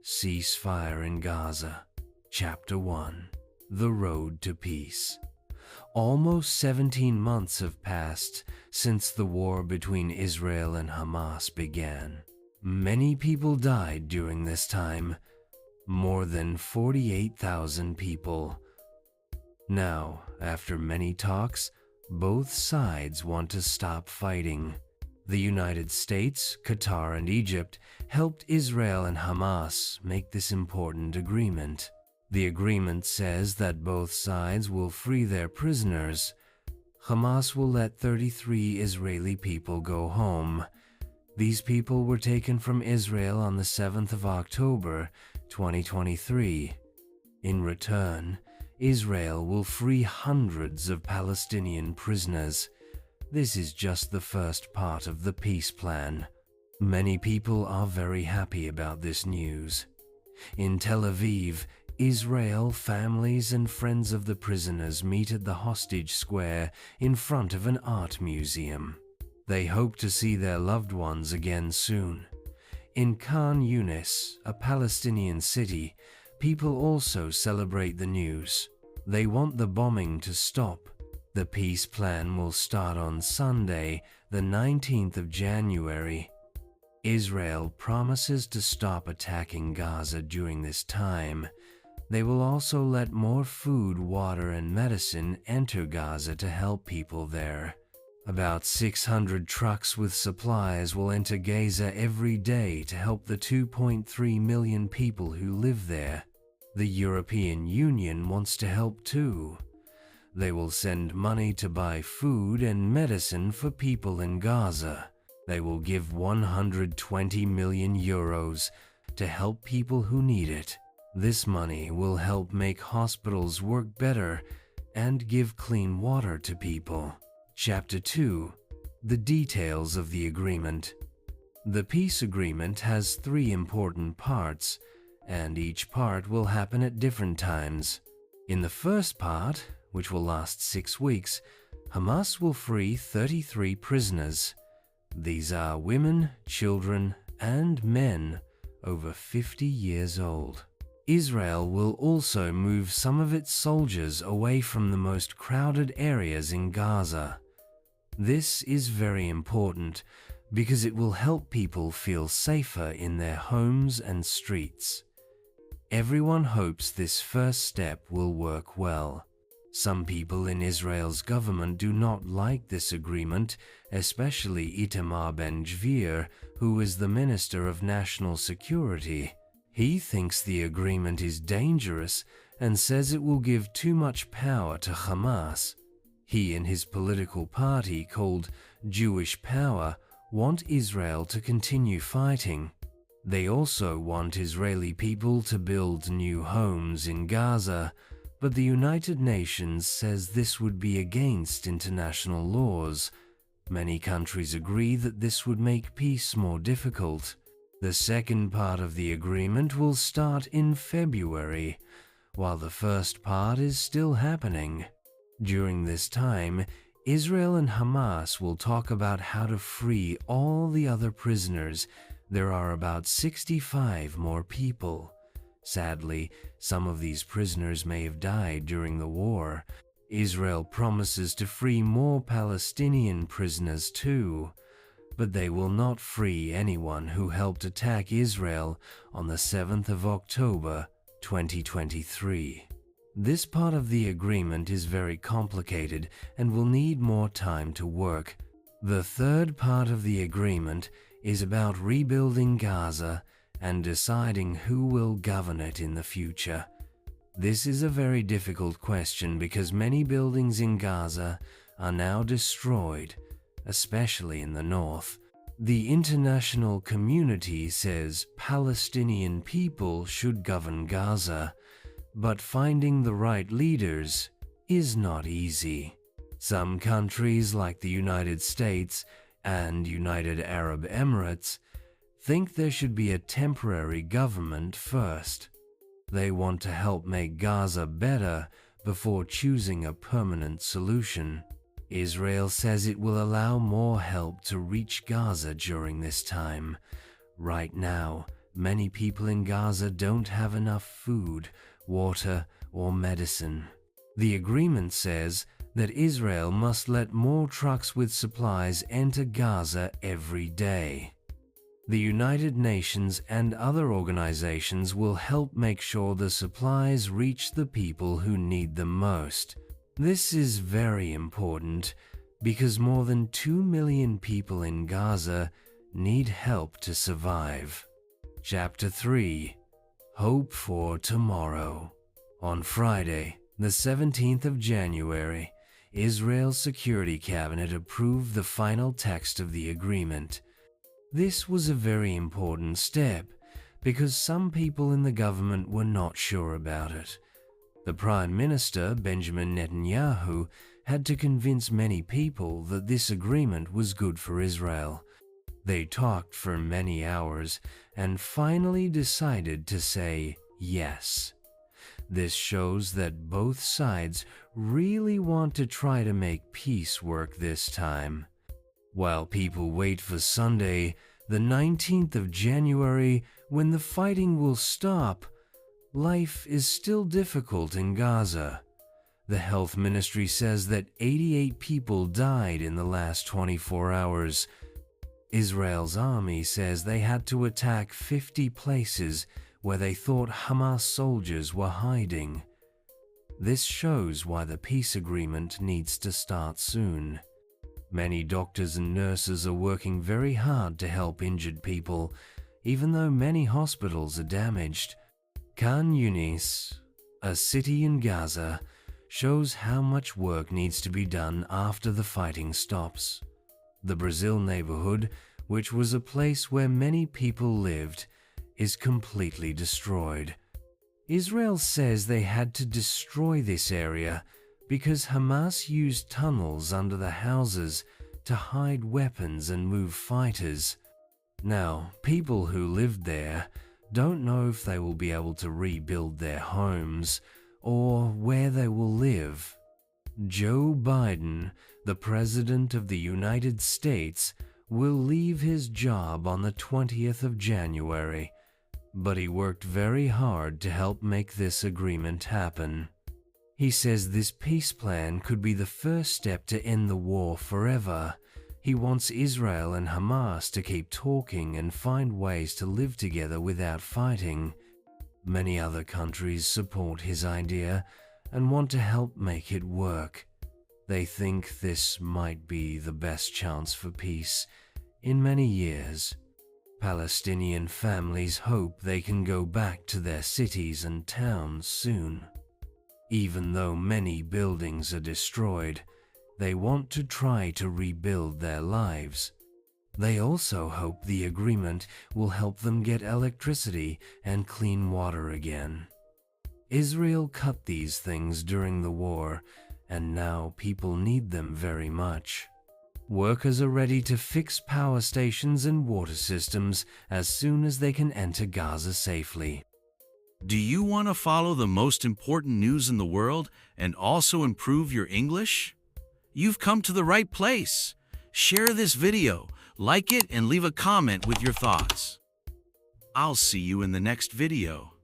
Ceasefire in Gaza. Chapter 1. The Road to Peace. Almost 17 months have passed since the war between Israel and Hamas began. Many people died during this time, more than 48,000 people. Now, after many talks, both sides want to stop fighting. The United States, Qatar, and Egypt helped Israel and Hamas make this important agreement. The agreement says that both sides will free their prisoners. Hamas will let 33 Israeli people go home. These people were taken from Israel on the 7th of October, 2023. In return, Israel will free hundreds of Palestinian prisoners. This is just the first part of the peace plan. Many people are very happy about this news. In Tel Aviv, Israel, families and friends of the prisoners meet at the hostage square in front of an art museum. They hope to see their loved ones again soon. In Khan Yunis, a Palestinian city, people also celebrate the news. They want the bombing to stop. The peace plan will start on Sunday, the 19th of January. Israel promises to stop attacking Gaza during this time. They will also let more food, water, and medicine enter Gaza to help people there. About 600 trucks with supplies will enter Gaza every day to help the 2.3 million people who live there. The European Union wants to help too. They will send money to buy food and medicine for people in Gaza. They will give 120 million euros to help people who need it. This money will help make hospitals work better and give clean water to people. Chapter 2. The details of the agreement. The peace agreement has 3 important parts, and each part will happen at different times. In the first part, which will last 6 weeks, Hamas will free 33 prisoners. These are women, children, and men over 50 years old. Israel will also move some of its soldiers away from the most crowded areas in Gaza. This is very important because it will help people feel safer in their homes and streets. Everyone hopes this first step will work well. Some people in Israel's government do not like this agreement, especially Itamar Ben-Gvir, who is the Minister of National Security. He thinks the agreement is dangerous and says it will give too much power to Hamas. He and his political party, called Jewish Power, want Israel to continue fighting. They also want Israeli people to build new homes in Gaza, but the United Nations says this would be against international laws. Many countries agree that this would make peace more difficult. The second part of the agreement will start in February, while the first part is still happening. During this time, Israel and Hamas will talk about how to free all the other prisoners. There are about 65 more people. Sadly, some of these prisoners may have died during the war. Israel promises to free more Palestinian prisoners too, but they will not free anyone who helped attack Israel on the 7th of October, 2023. This part of the agreement is very complicated and will need more time to work. The third part of the agreement is about rebuilding Gaza and deciding who will govern it in the future. This is a very difficult question because many buildings in Gaza are now destroyed, especially in the north. The international community says Palestinian people should govern Gaza, but finding the right leaders is not easy. Some countries like the United States and United Arab Emirates think there should be a temporary government first. They want to help make Gaza better before choosing a permanent solution. Israel says it will allow more help to reach Gaza during this time. Right now, Many people in Gaza don't have enough food, water, or medicine. The agreement says that Israel must let more trucks with supplies enter Gaza every day. The United Nations and other organizations will help make sure the supplies reach the people who need them most. This is very important because more than 2 million people in Gaza need help to survive. Chapter 3. Hope for Tomorrow. On Friday, the 17th of January, Israel's Security Cabinet approved the final text of the agreement. This was a very important step because some people in the government were not sure about it. The Prime Minister, Benjamin Netanyahu, had to convince many people that this agreement was good for Israel. They talked for many hours and finally decided to say yes. This shows that both sides really want to try to make peace work this time. While people wait for Sunday, the 19th of January, when the fighting will stop, life is still difficult in Gaza. The health ministry says that 88 people died in the last 24 hours. Israel's army says they had to attack 50 places where they thought Hamas soldiers were hiding. This shows why the peace agreement needs to start soon. Many doctors and nurses are working very hard to help injured people, even though many hospitals are damaged. Khan Yunis, a city in Gaza, shows how much work needs to be done after the fighting stops. The Brazil neighborhood, which was a place where many people lived, is completely destroyed. Israel says they had to destroy this area because Hamas used tunnels under the houses to hide weapons and move fighters. Now, people who lived there don't know if they will be able to rebuild their homes or where they will live. Joe Biden, the President of the United States, will leave his job on the 20th of January, but he worked very hard to help make this agreement happen. He says this peace plan could be the first step to end the war forever. He wants Israel and Hamas to keep talking and find ways to live together without fighting. Many other countries support his idea and want to help make it work. They think this might be the best chance for peace in many years. Palestinian families hope they can go back to their cities and towns soon. Even though many buildings are destroyed, they want to try to rebuild their lives. They also hope the agreement will help them get electricity and clean water again. Israel cut these things during the war, and now people need them very much. Workers are ready to fix power stations and water systems as soon as they can enter Gaza safely. Do you want to follow the most important news in the world and also improve your English? You've come to the right place. Share this video, like it, and leave a comment with your thoughts. I'll see you in the next video.